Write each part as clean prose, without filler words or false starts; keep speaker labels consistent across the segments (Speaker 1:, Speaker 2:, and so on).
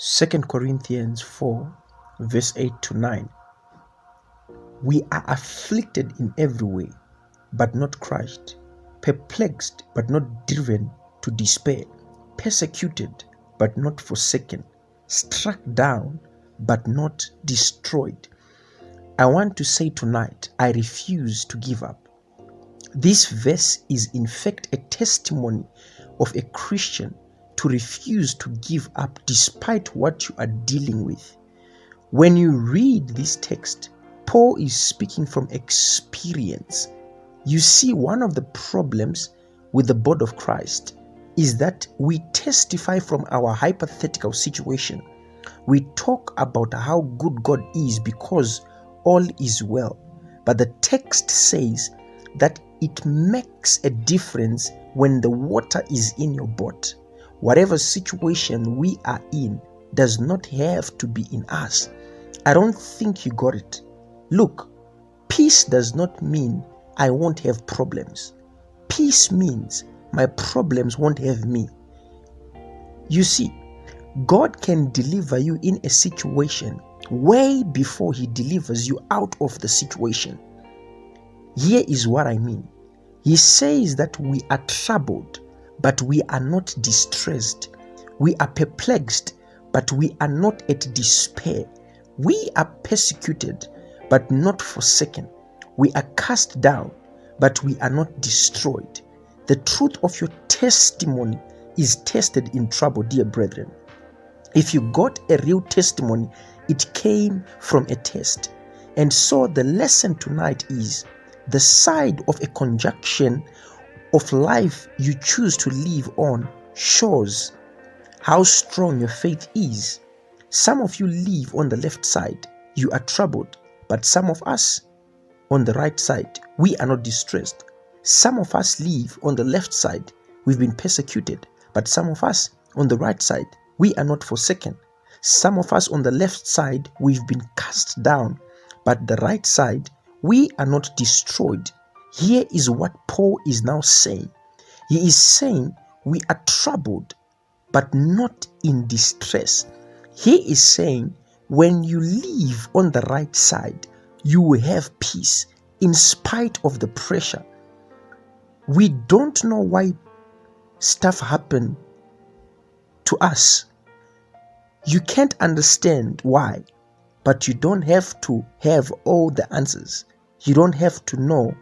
Speaker 1: 2 Corinthians 4 verse 8 to 9. We are afflicted in every way, but not crushed, perplexed, but not driven to despair, persecuted, but not forsaken, struck down, but not destroyed. I want to say tonight, I refuse to give up. This verse is in fact a testimony of a Christian to refuse to give up despite what you are dealing with. When you read this text, Paul is speaking from experience. You see, one of the problems with the body of Christ is that we testify from our hypothetical situation. We talk about how good God is because all is well. But the text says that it makes a difference when the water is in your boat. Whatever situation we are in does not have to be in us. I don't think you got it. Look, peace does not mean I won't have problems. Peace means my problems won't have me. You see, God can deliver you in a situation way before He delivers you out of the situation. Here is what I mean. He says that we are troubled, but we are not distressed. We are perplexed, but we are not at despair. We are persecuted, but not forsaken. We are cast down, but we are not destroyed. The truth of your testimony is tested in trouble, dear brethren. If you got a real testimony, it came from a test. And so the lesson tonight is the side of a conjunction of life you choose to live on shows how strong your faith is. Some of you live on the left side, you are troubled, but some of us on the right side, we are not distressed. Some of us live on the left side, we've been persecuted, but some of us on the right side, we are not forsaken. Some of us on the left side, we've been cast down, but the right side, we are not destroyed. Here is what Paul is now saying. He is saying we are troubled, but not in distress. He is saying when you live on the right side, you will have peace in spite of the pressure. We don't know why stuff happen to us. You can't understand why, but you don't have to have all the answers. You don't have to know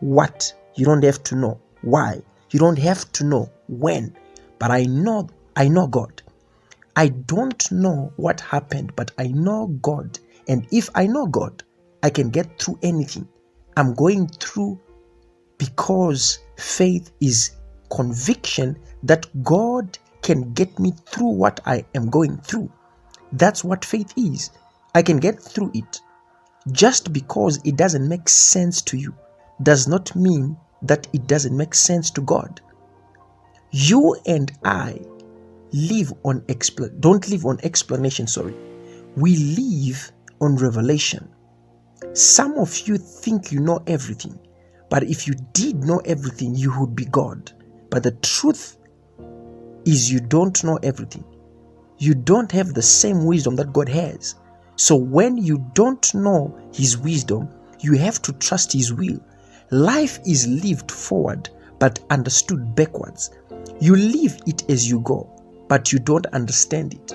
Speaker 1: what. You don't have to know why. You don't have to know when. But I know God. I don't know what happened, but I know God. And if I know God, I can get through anything I'm going through, because faith is conviction that God can get me through what I am going through. That's what faith is. I can get through it. Just because it doesn't make sense to you does not mean that it doesn't make sense to God. You and I don't live on explanation, We live on revelation. Some of you think you know everything, but if you did know everything, you would be God. But the truth is you don't know everything. You don't have the same wisdom that God has. So when you don't know His wisdom, you have to trust His will. Life is lived forward, but understood backwards. You live it as you go, but you don't understand it.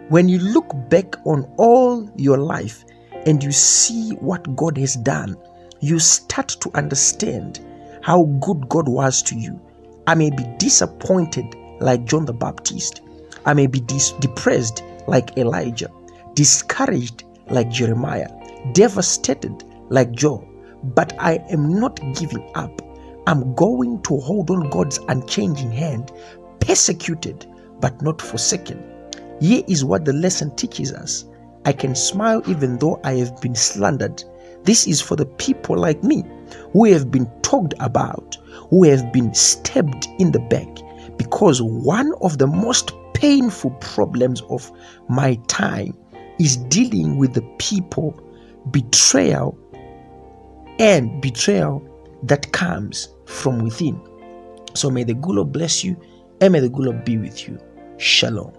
Speaker 1: When you look back on all your life and you see what God has done, you start to understand how good God was to you. I may be disappointed like John the Baptist. I may be depressed like Elijah, discouraged like Jeremiah, devastated like Job, but I am not giving up. I'm going to hold on God's unchanging hand, persecuted but not forsaken. Here is what the lesson teaches us. I can smile even though I have been slandered. This is for the people like me who have been talked about, who have been stabbed in the back, because one of the most painful problems of my time is dealing with the people, betrayal that comes from within. So may the good Lord bless you, and may the good Lord be with you. Shalom.